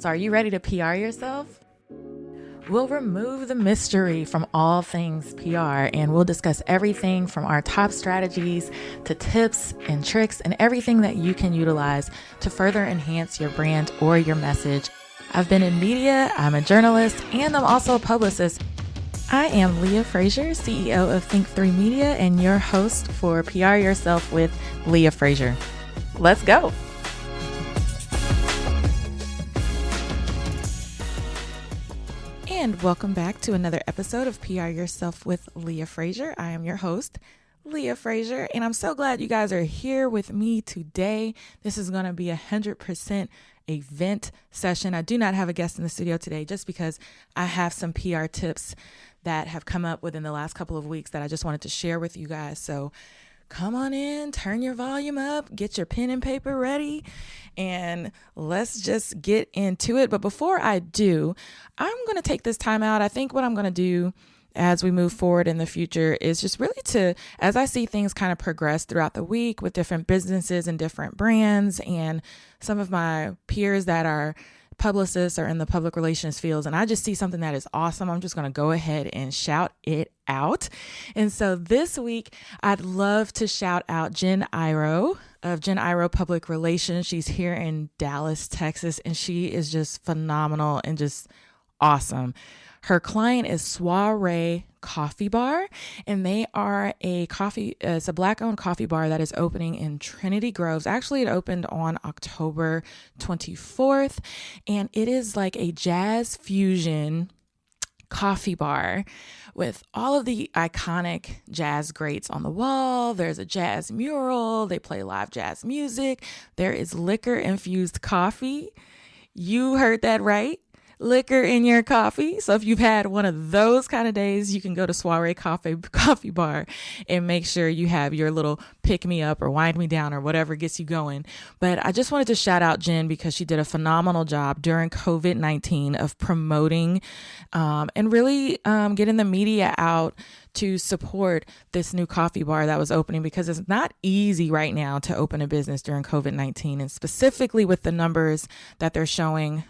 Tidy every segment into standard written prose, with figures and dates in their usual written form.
So are you ready to PR yourself? We'll remove the mystery from all things PR, and we'll discuss everything from our top strategies to tips and tricks and everything that you can utilize to further enhance your brand or your message. I've been in media, I'm a journalist, and I'm also a publicist. I am Leah Frazier, CEO of Think3 Media, and your host for PR Yourself with Leah Frazier. Let's go. And welcome back to another episode of PR Yourself with Leah Frazier. I am your host, Leah Frazier, and I'm so glad you guys are here with me today. This is going to be 100% event session. I do not have a guest in the studio today just because I have some PR tips that have come up within the last couple of weeks that I just wanted to share with you guys. So come on in, turn your volume up, get your pen and paper ready, and let's just get into it. But before I do, I'm going to take this time out. I think what I'm going to do as we move forward in the future is just really to, as I see things kind of progress throughout the week with different businesses and different brands and some of my peers that are publicists or in the public relations fields, and I just see something that is awesome, I'm just going to go ahead and shout it out. And so this week, I'd love to shout out Jen Iro of Jen Iro Public Relations. She's here in Dallas, Texas, and she is just phenomenal and just awesome. Her client is Soiree Coffee Bar, and they are it's a Black-owned coffee bar that is opening in Trinity Groves. Actually, it opened on October 24th, and it is like a jazz fusion coffee bar with all of the iconic jazz greats on the wall. There's a jazz mural. They play live jazz music. There is liquor-infused coffee. You heard that right. Liquor in your coffee. So if you've had one of those kind of days, you can go to Soiree Coffee Bar and make sure you have your little pick me up or wind me down or whatever gets you going. But I just wanted to shout out Jen because she did a phenomenal job during COVID-19 of promoting and really getting the media out to support this new coffee bar that was opening, because it's not easy right now to open a business during COVID-19, and specifically with the numbers that they're showing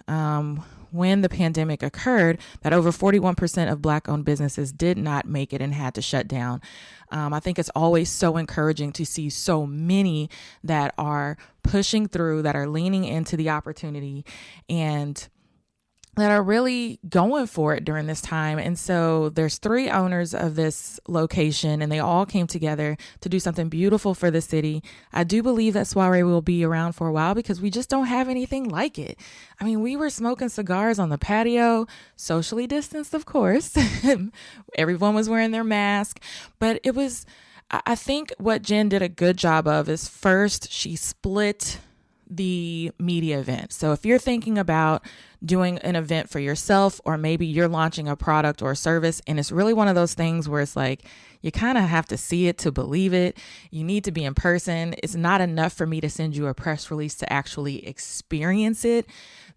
when the pandemic occurred, that over 41% of Black-owned businesses did not make it and had to shut down. I think it's always so encouraging to see so many that are pushing through, that are leaning into the opportunity, and that are really going for it during this time. And so there's 3 owners of this location, and they all came together to do something beautiful for the city. I do believe that Soiree will be around for a while because we just don't have anything like it. I mean, we were smoking cigars on the patio, socially distanced, of course. Everyone was wearing their mask, but I think what Jen did a good job of is, first, she split the media event. So if you're thinking about doing an event for yourself, or maybe you're launching a product or a service, and it's really one of those things where it's like, you kind of have to see it to believe it. You need to be in person. It's not enough for me to send you a press release to actually experience it.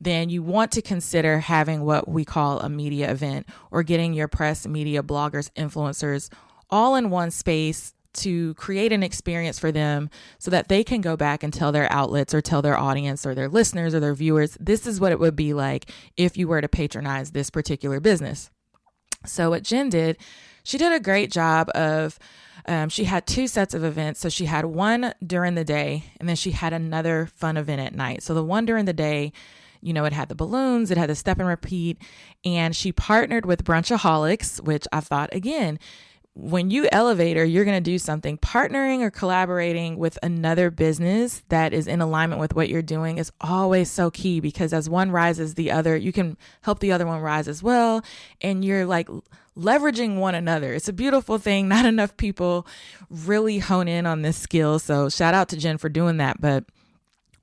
Then you want to consider having what we call a media event, or getting your press, media, bloggers, influencers all in one space to create an experience for them so that they can go back and tell their outlets or tell their audience or their listeners or their viewers, this is what it would be like if you were to patronize this particular business. So what Jen did, she did a great job of, she had 2 sets of events. So she had one during the day, and then she had another fun event at night. So the one during the day, it had the balloons, it had the step and repeat, and she partnered with Brunchaholics, which I thought, again, when you elevate or you're going to do something, partnering or collaborating with another business that is in alignment with what you're doing is always so key, because as one rises, the other, you can help the other one rise as well. And you're like leveraging one another. It's a beautiful thing. Not enough people really hone in on this skill. So shout out to Jen for doing that. But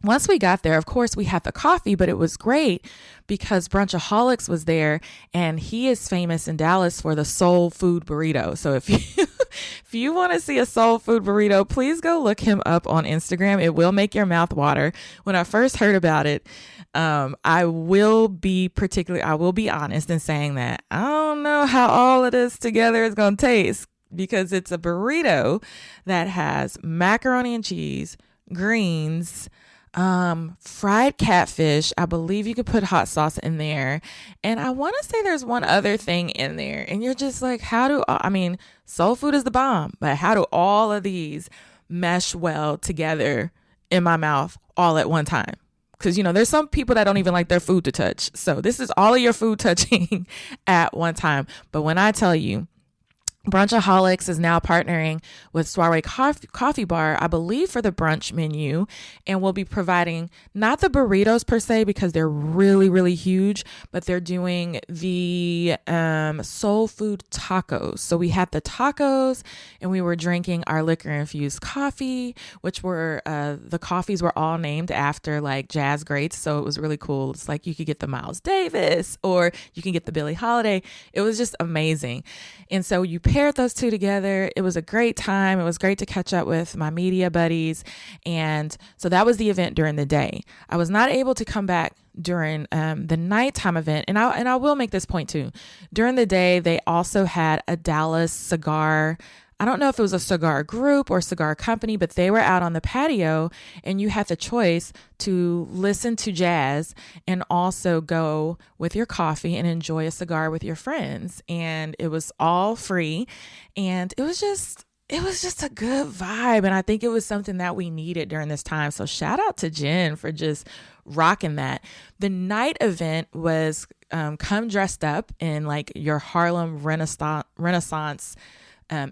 once we got there, of course, we had the coffee, but it was great because Brunchaholics was there, and he is famous in Dallas for the soul food burrito. So if you want to see a soul food burrito, please go look him up on Instagram. It will make your mouth water. When I first heard about it, I will be honest in saying that I don't know how all of this together is going to taste, because it's a burrito that has macaroni and cheese, greens, fried catfish. I believe you could put hot sauce in there. And I want to say there's one other thing in there. And you're just like, soul food is the bomb, but how do all of these mesh well together in my mouth all at one time? Because, there's some people that don't even like their food to touch. So this is all of your food touching at one time. But when I tell you, Brunchaholics is now partnering with Soiree Coffee Bar, I believe, for the brunch menu, and will be providing not the burritos per se because they're really, really huge, but they're doing the soul food tacos. So we had the tacos, and we were drinking our liquor-infused coffee, which were the coffees were all named after like jazz greats. So it was really cool. It's like you could get the Miles Davis or you can get the Billie Holiday. It was just amazing. And so you paired those two together. It was a great time. It was great to catch up with my media buddies. And so that was the event during the day. I was not able to come back during the nighttime event. And I will make this point too. During the day, they also had a Dallas cigar. I don't know if it was a cigar group or cigar company, but they were out on the patio and you had the choice to listen to jazz and also go with your coffee and enjoy a cigar with your friends. And it was all free. And it was just a good vibe. And I think it was something that we needed during this time. So shout out to Jen for just rocking that. The night event was come dressed up in like your Harlem Renaissance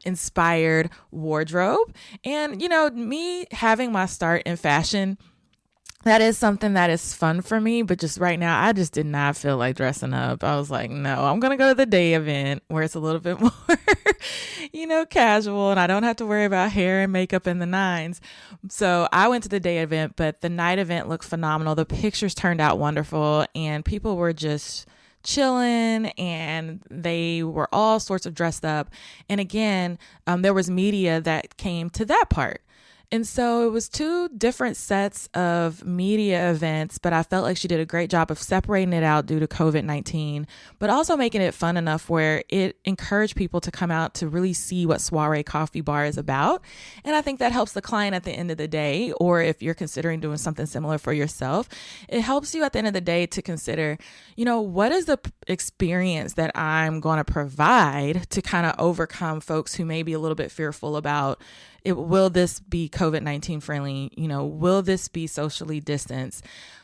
inspired wardrobe. And, me having my start in fashion, that is something that is fun for me. But just right now, I just did not feel like dressing up. I was like, no, I'm going to go to the day event where it's a little bit more, casual and I don't have to worry about hair and makeup in the nines. So I went to the day event, but the night event looked phenomenal. The pictures turned out wonderful and people were just chilling and they were all sorts of dressed up. And again, there was media that came to that part. And so it was two different sets of media events, but I felt like she did a great job of separating it out due to COVID-19, but also making it fun enough where it encouraged people to come out to really see what Soiree Coffee Bar is about. And I think that helps the client at the end of the day, or if you're considering doing something similar for yourself, it helps you at the end of the day to consider, what is the experience that I'm going to provide to kind of overcome folks who may be a little bit fearful about will this be COVID-19 friendly? Will this be socially distanced?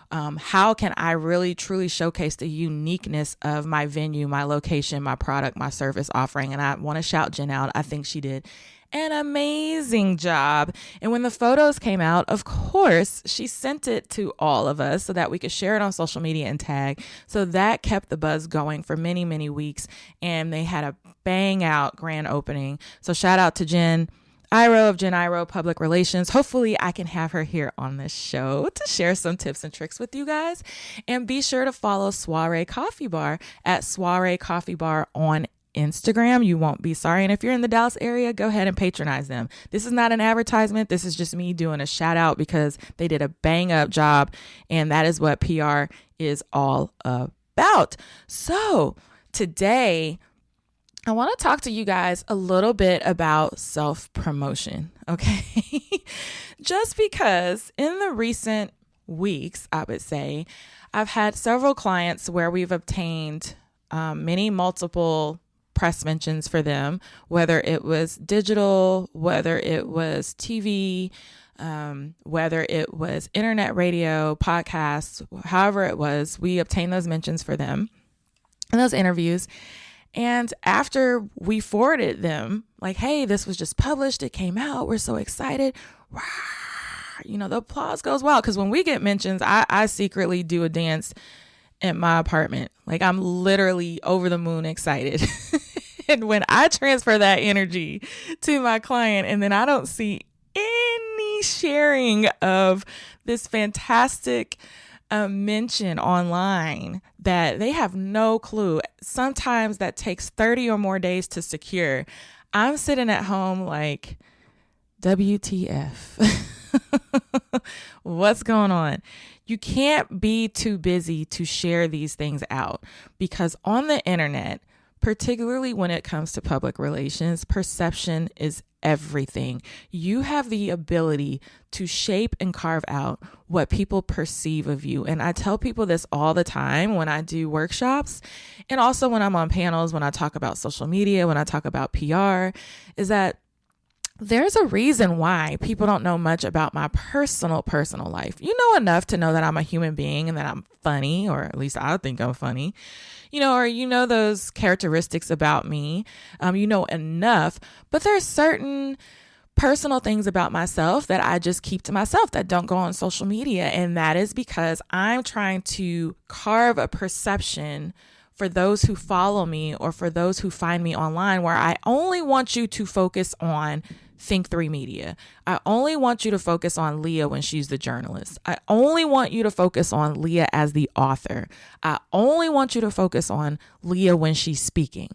How can I really truly showcase the uniqueness of my venue, my location, my product, my service offering? And I want to shout Jen out. I think she did an amazing job. And when the photos came out, of course, she sent it to all of us so that we could share it on social media and tag. So that kept the buzz going for many, many weeks. And they had a bang out grand opening. So shout out to Jen Iro of Jen Iro Public Relations. Hopefully I can have her here on this show to share some tips and tricks with you guys. And be sure to follow Soiree Coffee Bar at Soiree Coffee Bar on Instagram. You won't be sorry. And if you're in the Dallas area, go ahead and patronize them. This is not an advertisement. This is just me doing a shout out because they did a bang up job. And that is what PR is all about. So today, I want to talk to you guys a little bit about self-promotion, okay? Just because in the recent weeks, I would say, I've had several clients where we've obtained multiple press mentions for them, whether it was digital, whether it was TV, whether it was internet radio, podcasts, however it was, we obtained those mentions for them and those interviews. And after we forwarded them, like, hey, this was just published, it came out, we're so excited. The applause goes wild. Because when we get mentions, I secretly do a dance in my apartment. Like, I'm literally over the moon excited. And when I transfer that energy to my client and then I don't see any sharing of this fantastic mention online that they have no clue. Sometimes that takes 30 or more days to secure. I'm sitting at home like, WTF? What's going on? You can't be too busy to share these things out because on the internet, particularly when it comes to public relations. Perception is everything. You have the ability to shape and carve out what people perceive of you. And I tell people this all the time when I do workshops, and also when I'm on panels, when I talk about social media, when I talk about PR, is that there's a reason why people don't know much about my personal life. You know enough to know that I'm a human being and that I'm funny, or at least I think I'm funny, or those characteristics about me. You know enough, but there's certain personal things about myself that I just keep to myself that don't go on social media. And that is because I'm trying to carve a perception for those who follow me or for those who find me online, where I only want you to focus on Think3 Media. I only want you to focus on Leah when she's the journalist. I only want you to focus on Leah as the author. I only want you to focus on Leah when she's speaking.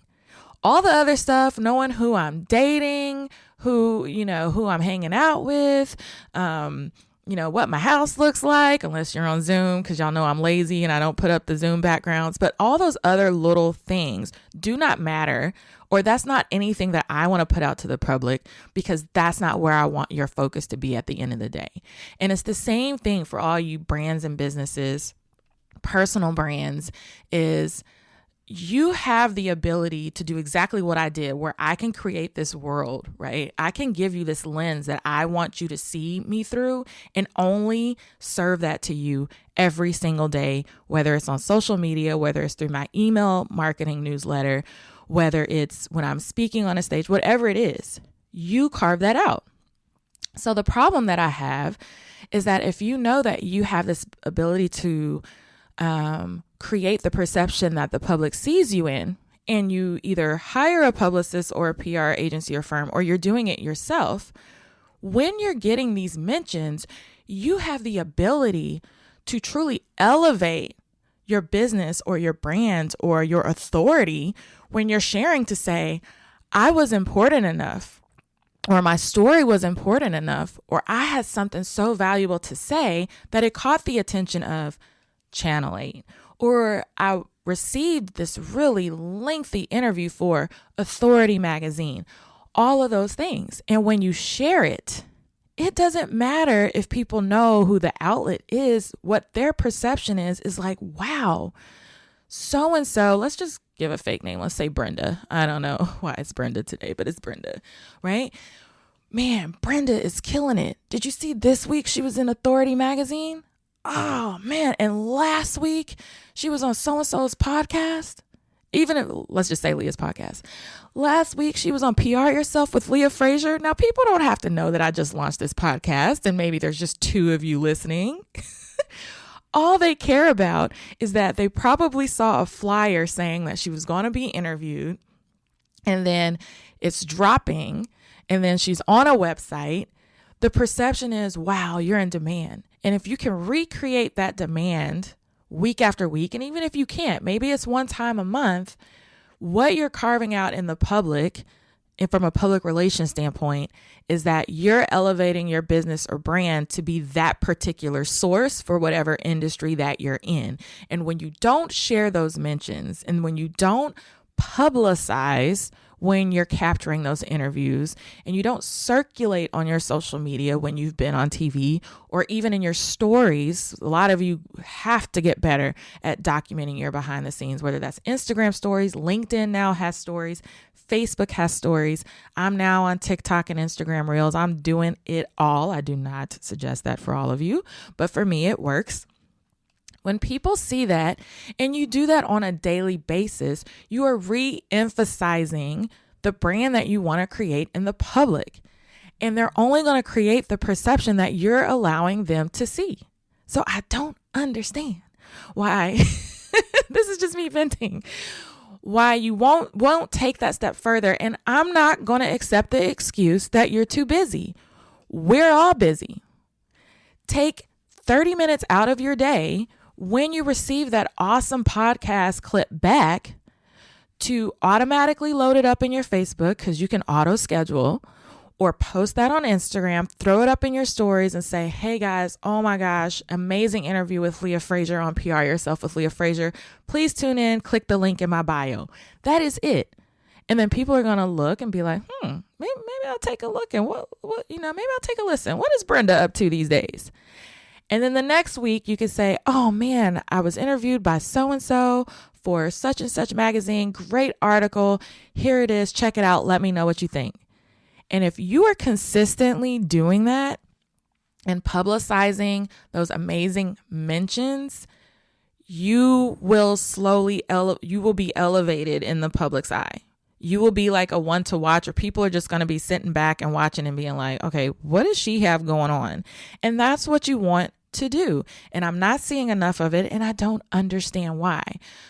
All the other stuff, knowing who I'm dating, who I'm hanging out with, what my house looks like, unless you're on Zoom, because y'all know I'm lazy and I don't put up the Zoom backgrounds. But all those other little things do not matter, or that's not anything that I want to put out to the public, because that's not where I want your focus to be at the end of the day. And it's the same thing for all you brands and businesses, personal brands, is you have the ability to do exactly what I did, where I can create this world, right? I can give you this lens that I want you to see me through, and only serve that to you every single day, whether it's on social media, whether it's through my email marketing newsletter, whether it's when I'm speaking on a stage, whatever it is, you carve that out. So the problem that I have is that if you know that you have this ability to create the perception that the public sees you in, and you either hire a publicist or a PR agency or firm, or you're doing it yourself, when you're getting these mentions, you have the ability to truly elevate your business or your brand or your authority when you're sharing, to say, I was important enough, or my story was important enough, or I had something so valuable to say that it caught the attention of Channel 8, or I received this really lengthy interview for Authority magazine, all of those things. And when you share it, it doesn't matter if people know who the outlet is. What their perception is like, wow, so-and-so, let's just give a fake name. Let's say Brenda. I don't know why it's Brenda today, but it's Brenda, right? Man, Brenda is killing it. Did you see this week she was in Authority magazine? Oh man. And last week she was on so-and-so's podcast. Even if, let's just say Leah's podcast. Last week she was on PR Yourself with Leah Frazier. Now people don't have to know that I just launched this podcast and maybe there's just 2 of you listening. All they care about is that they probably saw a flyer saying that she was going to be interviewed, and then it's dropping, and then she's on a website. The perception is, wow, you're in demand. And if you can recreate that demand week after week, and even if you can't, maybe it's one time a month, what you're carving out in the public, and from a public relations standpoint, is that you're elevating your business or brand to be that particular source for whatever industry that you're in. And when you don't share those mentions, and when you don't publicize when you're capturing those interviews, and you don't circulate on your social media when you've been on TV, or even in your stories, a lot of you have to get better at documenting your behind the scenes, whether that's Instagram stories, LinkedIn now has stories, Facebook has stories. I'm now on TikTok and Instagram Reels. I'm doing it all. I do not suggest that for all of you, but for me, it works. When people see that, and you do that on a daily basis, you are re-emphasizing the brand that you want to create in the public. And they're only going to create the perception that you're allowing them to see. So I don't understand why, this is just me venting, why you won't take that step further. And I'm not going to accept the excuse that you're too busy. We're all busy. Take 30 minutes out of your day when you receive that awesome podcast clip back to automatically load it up in your Facebook, because you can auto schedule, or post that on Instagram, throw it up in your stories and say, hey guys, oh my gosh, amazing interview with Leah Frazier on PR Yourself with Leah Frazier. Please tune in, click the link in my bio. That is it. And then people are going to look and be like, maybe I'll take a look and maybe I'll take a listen. What is Brenda up to these days? And then the next week you could say, oh man, I was interviewed by so-and-so for such and such magazine. Great article. Here it is. Check it out. Let me know what you think. And if you are consistently doing that and publicizing those amazing mentions, you will be elevated in the public's eye. You will be like a one to watch, or people are just going to be sitting back and watching and being like, okay, what does she have going on? And that's what you want to do. And I'm not seeing enough of it, and I don't understand why.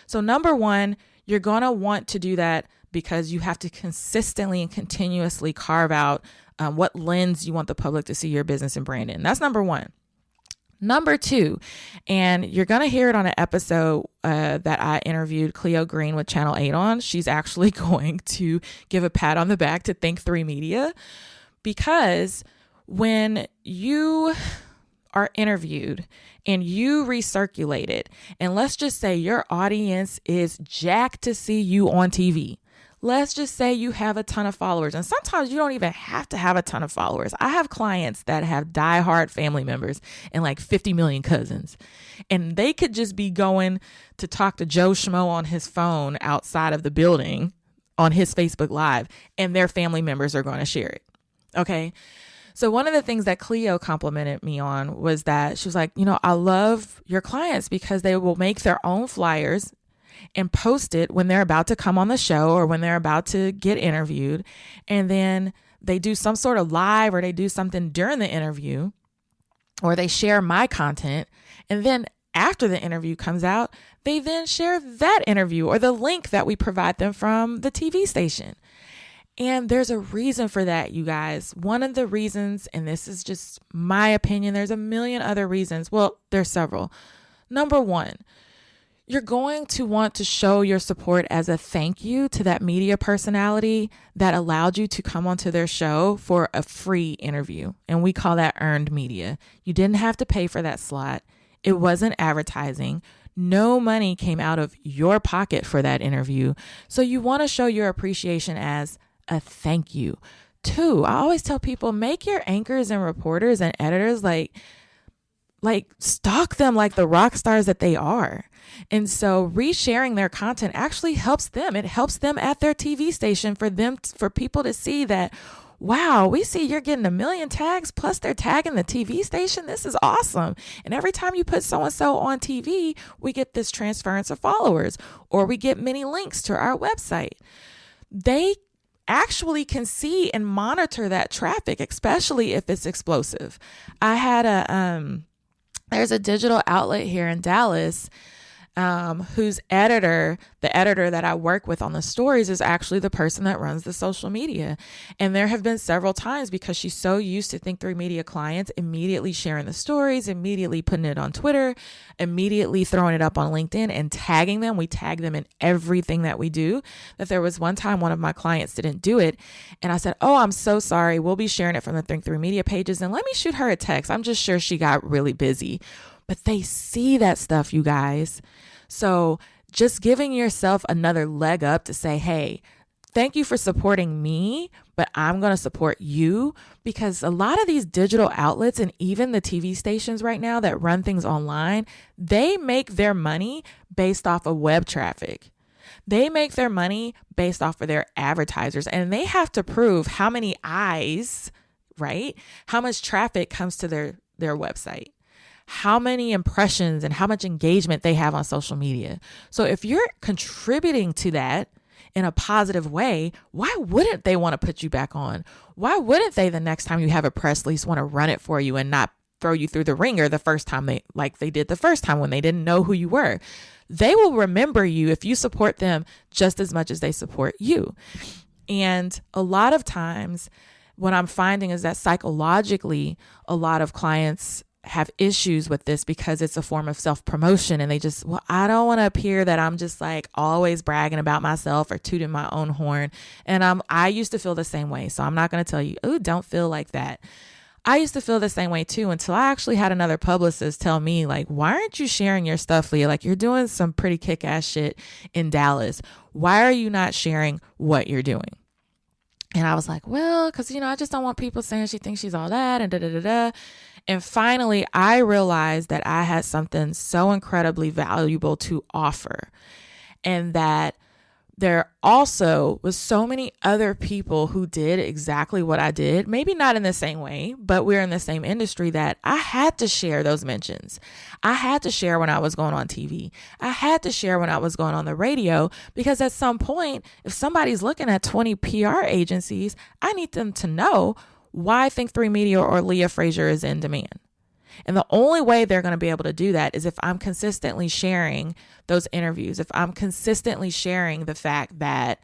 So number one, you're going to want to do that because you have to consistently and continuously carve out what lens you want the public to see your business and brand in. That's number one. Number two, and you're going to hear it on an episode that I interviewed Cleo Green with Channel 8 on. She's actually going to give a pat on the back to Think3 Media, because when you are interviewed and you recirculate it, and let's just say your audience is jacked to see you on TV. Let's just say you have a ton of followers, and sometimes you don't even have to have a ton of followers. I have clients that have diehard family members and like 50 million cousins, and they could just be going to talk to Joe Schmo on his phone outside of the building on his Facebook Live, and their family members are going to share it. Okay. So one of the things that Cleo complimented me on was that she was like, I love your clients because they will make their own flyers and post it when they're about to come on the show or when they're about to get interviewed. And then they do some sort of live, or they do something during the interview, or they share my content. And then after the interview comes out, they then share that interview or the link that we provide them from the TV station. And there's a reason for that, you guys. One of the reasons, and this is just my opinion, there's a million other reasons. Well, there's several. Number one, you're going to want to show your support as a thank you to that media personality that allowed you to come onto their show for a free interview. And we call that earned media. You didn't have to pay for that slot. It wasn't advertising. No money came out of your pocket for that interview. So you want to show your appreciation as a thank you. Two, I always tell people, make your anchors and reporters and editors like stalk them like the rock stars that they are. And so resharing their content actually helps them. It helps them at their TV station for people to see that, wow, we see you're getting 1 million tags, plus they're tagging the TV station. This is awesome. And every time you put so-and-so on TV, we get this transference of followers, or we get many links to our website. They actually can see and monitor that traffic, especially if it's explosive. I had there's a digital outlet here in Dallas whose editor, the editor that I work with on the stories, is actually the person that runs the social media. And there have been several times, because she's so used to Think3 Media clients immediately sharing the stories, immediately putting it on Twitter, immediately throwing it up on LinkedIn and tagging them. We tag them in everything that we do. That there was one time one of my clients didn't do it. And I said, oh, I'm so sorry. We'll be sharing it from the Think3 Media pages. And let me shoot her a text. I'm just sure she got really busy. But they see that stuff, you guys. So just giving yourself another leg up to say, hey, thank you for supporting me, but I'm going to support you. Because a lot of these digital outlets and even the TV stations right now that run things online, they make their money based off of web traffic. They make their money based off of their advertisers, and they have to prove how many eyes, right? How much traffic comes to their website, how many impressions and how much engagement they have on social media. So if you're contributing to that in a positive way, why wouldn't they want to put you back on? Why wouldn't they, the next time you have a press release, want to run it for you and not throw you through the ringer the first time they did the first time when they didn't know who you were? They will remember you if you support them just as much as they support you. And a lot of times what I'm finding is that psychologically, a lot of clients have issues with this because it's a form of self-promotion, and they just, well, I don't want to appear that I'm just like always bragging about myself or tooting my own horn. And I used to feel the same way. So I'm not going to tell you, oh, don't feel like that. I used to feel the same way too, until I actually had another publicist tell me, like, why aren't you sharing your stuff, Leah? Like, you're doing some pretty kick-ass shit in Dallas. Why are you not sharing what you're doing? And I was like, well, because, I just don't want people saying she thinks she's all that and da-da-da-da. And finally, I realized that I had something so incredibly valuable to offer, and that there also was so many other people who did exactly what I did, maybe not in the same way, but we're in the same industry, that I had to share those mentions. I had to share when I was going on TV. I had to share when I was going on the radio, because at some point, if somebody's looking at 20 PR agencies, I need them to know why Think 3 Media or Leah Frazier is in demand. And the only way they're going to be able to do that is if I'm consistently sharing those interviews, if I'm consistently sharing the fact that,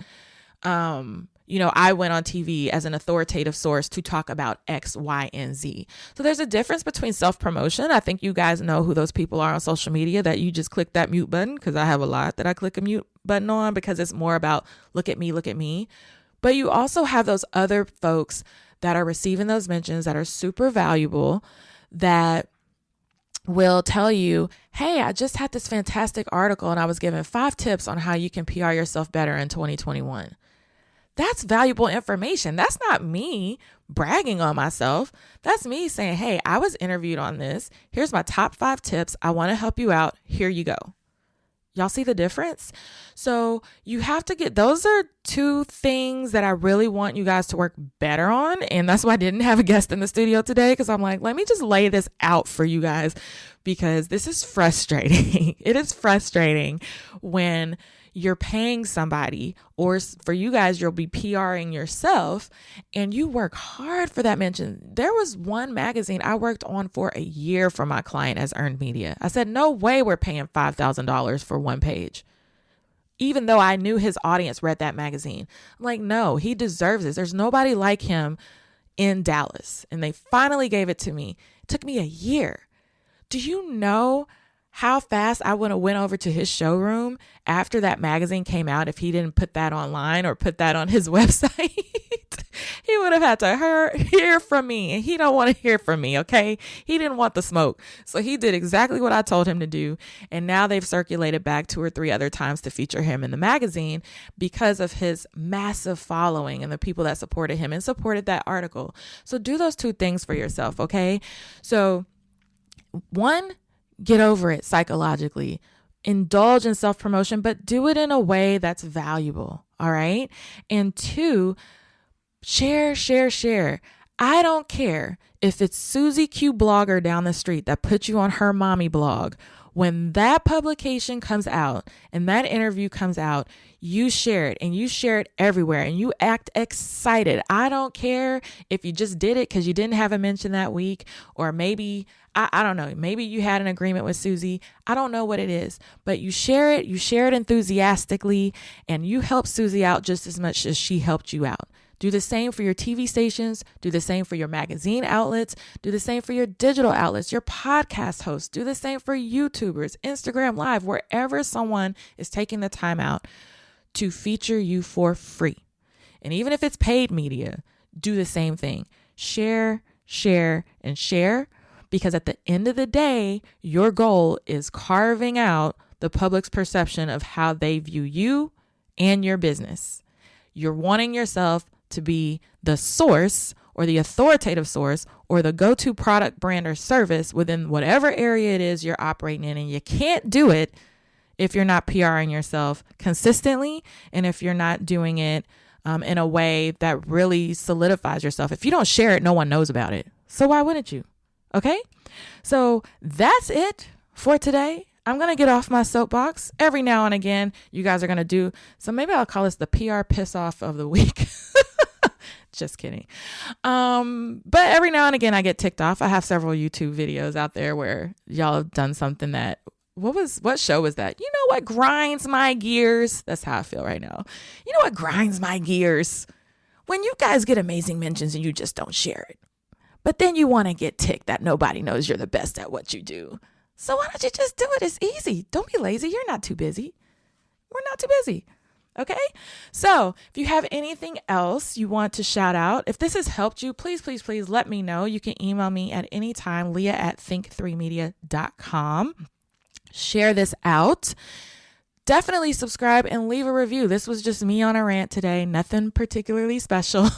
I went on TV as an authoritative source to talk about X, Y, and Z. So there's a difference between self-promotion. I think you guys know who those people are on social media, that you just click that mute button, because I have a lot that I click a mute button on, because it's more about look at me, look at me. But you also have those other folks that are receiving those mentions that are super valuable, that will tell you, hey, I just had this fantastic article and I was given 5 tips on how you can PR yourself better in 2021. That's valuable information. That's not me bragging on myself. That's me saying, hey, I was interviewed on this. Here's my top 5 tips. I want to help you out. Here you go. Y'all see the difference? So you have to those are 2 things that I really want you guys to work better on. And that's why I didn't have a guest in the studio today, because I'm like, let me just lay this out for you guys, because this is frustrating. It is frustrating when you're paying somebody, or for you guys, you'll be PRing yourself, and you work hard for that mention. There was one magazine I worked on for a year for my client as earned media. I said, no way we're paying $5,000 for one page, even though I knew his audience read that magazine. I'm like, no, he deserves this. There's nobody like him in Dallas. And they finally gave it to me. It took me a year. Do you know how fast I would have went over to his showroom after that magazine came out if he didn't put that online or put that on his website? He would have had to hear from me, and he don't want to hear from me, okay? He didn't want the smoke. So he did exactly what I told him to do, and now they've circulated back 2 or 3 other times to feature him in the magazine because of his massive following and the people that supported him and supported that article. So do those 2 things for yourself, okay? So 1, get over it psychologically. Indulge in self-promotion, but do it in a way that's valuable. All right. And 2, share. I don't care if it's Susie Q blogger down the street that put you on her mommy blog. When that publication comes out and that interview comes out, you share it, and you share it everywhere, and you act excited. I don't care if you just did it because you didn't have a mention that week, or maybe, I don't know, maybe you had an agreement with Susie. I don't know what it is, but you share it enthusiastically, and you help Susie out just as much as she helped you out. Do the same for your TV stations. Do the same for your magazine outlets. Do the same for your digital outlets, your podcast hosts. Do the same for YouTubers, Instagram Live, wherever someone is taking the time out to feature you for free. And even if it's paid media, do the same thing. Share, and share, because at the end of the day, your goal is carving out the public's perception of how they view you and your business. You're wanting yourself to be the source, or the authoritative source, or the go-to product, brand, or service within whatever area it is you're operating in. And you can't do it if you're not PRing yourself consistently, and if you're not doing it in a way that really solidifies yourself. If you don't share it, no one knows about it. So why wouldn't you? Okay? So that's it for today. I'm going to get off my soapbox. Every now and again, you guys are going to do, so maybe I'll call this the PR piss off of the week. Just kidding. But every now and again, I get ticked off. I have several YouTube videos out there where y'all have done something that, what show was that? You know what grinds my gears? That's how I feel right now. You know what grinds my gears? When you guys get amazing mentions and you just don't share it. But then you want to get ticked that nobody knows you're the best at what you do. So why don't you just do it? It's easy. Don't be lazy. You're not too busy. We're not too busy. Okay. So if you have anything else you want to shout out, if this has helped you, please, please, please let me know. You can email me at any time, leah@think3media.com. Share this out. Definitely subscribe and leave a review. This was just me on a rant today. Nothing particularly special,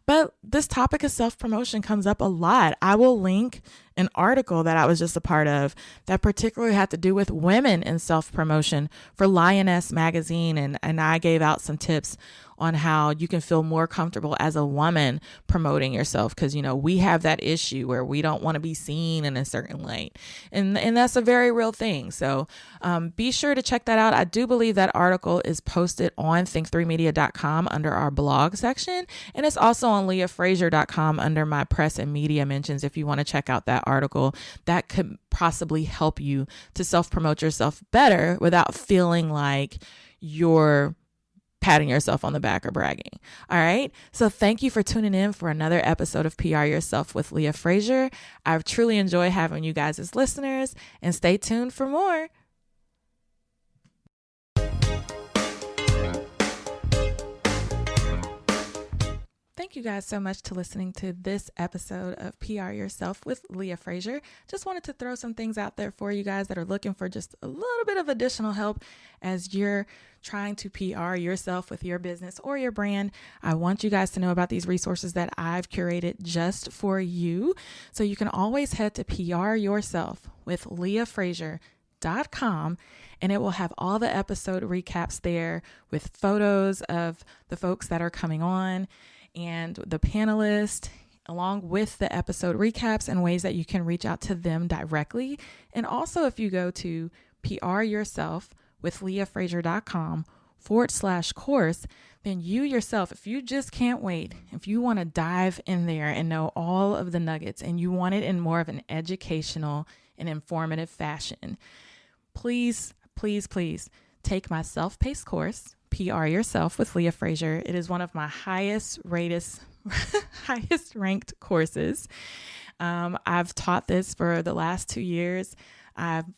but this topic of self-promotion comes up a lot. I will link an article that I was just a part of that particularly had to do with women in self-promotion for Lioness magazine. And I gave out some tips on how you can feel more comfortable as a woman promoting yourself. Cause we have that issue where we don't want to be seen in a certain light. And that's a very real thing. So be sure to check that out. I do believe that article is posted on think3media.com under our blog section. And it's also on leahfrazier.com under my press and media mentions. If you want to check out that article, that could possibly help you to self-promote yourself better without feeling like you're patting yourself on the back or bragging. All right. So thank you for tuning in for another episode of PR Yourself with Leah Frazier. I've truly enjoyed having you guys as listeners, and stay tuned for more. Thank you guys so much to listening to this episode of PR Yourself with Leah Frazier. Just wanted to throw some things out there for you guys that are looking for just a little bit of additional help as you're trying to PR yourself with your business or your brand. I want you guys to know about these resources that I've curated just for you. So you can always head to PR Yourself with leahfrazier.com, and it will have all the episode recaps there with photos of the folks that are coming on and the panelists, along with the episode recaps and ways that you can reach out to them directly. And also, if you go to PR Yourself with leahfrazier.com/course, then you yourself, if you just can't wait, if you want to dive in there and know all of the nuggets and you want it in more of an educational and informative fashion, please, please, please take my self-paced course, PR Yourself with Leah Frazier. It is one of my highest ranked courses. I've taught this for the last 2 years. I'm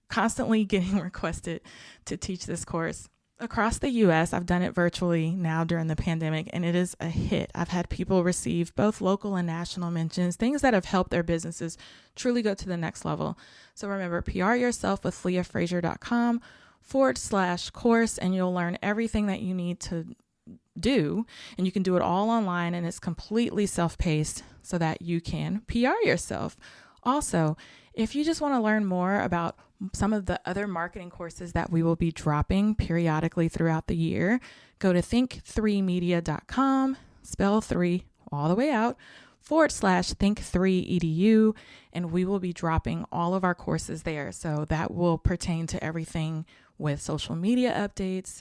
constantly getting requested to teach this course across the U.S. I've done it virtually now during the pandemic, and it is a hit. I've had people receive both local and national mentions, things that have helped their businesses truly go to the next level. So remember, PR Yourself with leahfrazier.com/course, and you'll learn everything that you need to do, and you can do it all online, and it's completely self-paced so that you can PR yourself. Also, if you just want to learn more about some of the other marketing courses that we will be dropping periodically throughout the year, go to think3media.com, spell 3 all the way out, /think3edu, and we will be dropping all of our courses there. So that will pertain to everything with social media updates,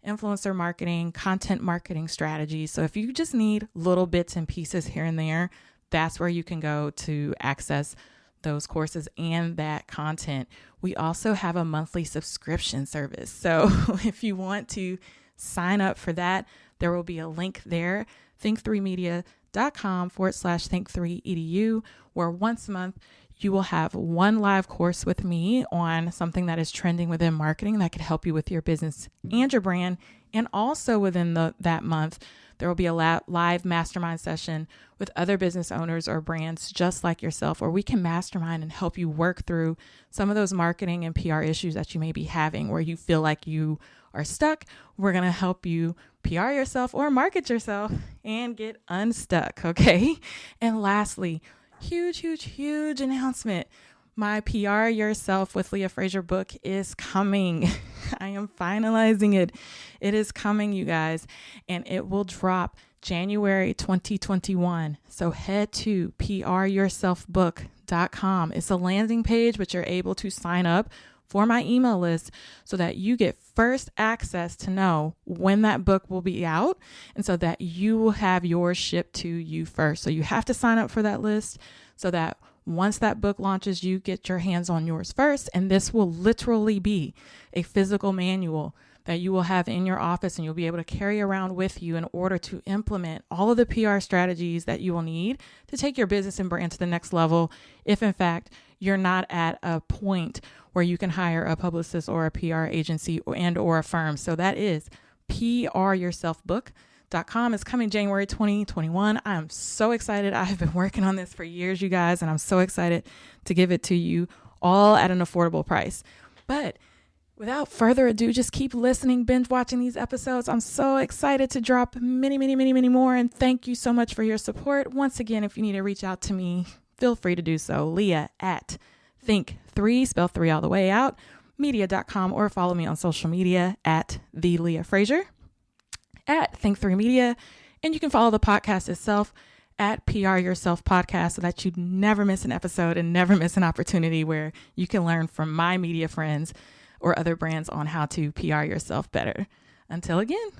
influencer marketing, content marketing strategies. So if you just need little bits and pieces here and there, that's where you can go to access those courses and that content. We also have a monthly subscription service. So if you want to sign up for that, there will be a link there, think3media.com /think3edu, where once a month you will have one live course with me on something that is trending within marketing that could help you with your business and your brand. And also within that month, there will be a live mastermind session with other business owners or brands just like yourself, where we can mastermind and help you work through some of those marketing and PR issues that you may be having where you feel like you are stuck. We're going to help you PR yourself or market yourself and get unstuck. Okay. And lastly, huge announcement. My PR Yourself with Leah Frazier book is coming. I am finalizing it. It is coming, you guys, and it will drop January 2021. So head to pryourselfbook.com. It's a landing page, but you're able to sign up for my email list so that you get first access to know when that book will be out, and so that you will have yours shipped to you first. So you have to sign up for that list so that once that book launches, you get your hands on yours first. And this will literally be a physical manual that you will have in your office and you'll be able to carry around with you in order to implement all of the PR strategies that you will need to take your business and brand to the next level. If in fact you're not at a point where you can hire a publicist or a PR agency or a firm. So that is pryourselfbook.com. It's coming January 2021. I'm so excited. I've been working on this for years, you guys, and I'm so excited to give it to you all at an affordable price. But without further ado, just keep listening, binge watching these episodes. I'm so excited to drop many more. And thank you so much for your support. Once again, if you need to reach out to me, feel free to do so. Leah at Think3, spell 3 all the way out, media.com, or follow me on social media at the Leah Frazier, at Think3 Media. And you can follow the podcast itself at PR Yourself Podcast so that you never miss an episode and never miss an opportunity where you can learn from my media friends or other brands on how to PR yourself better. Until again.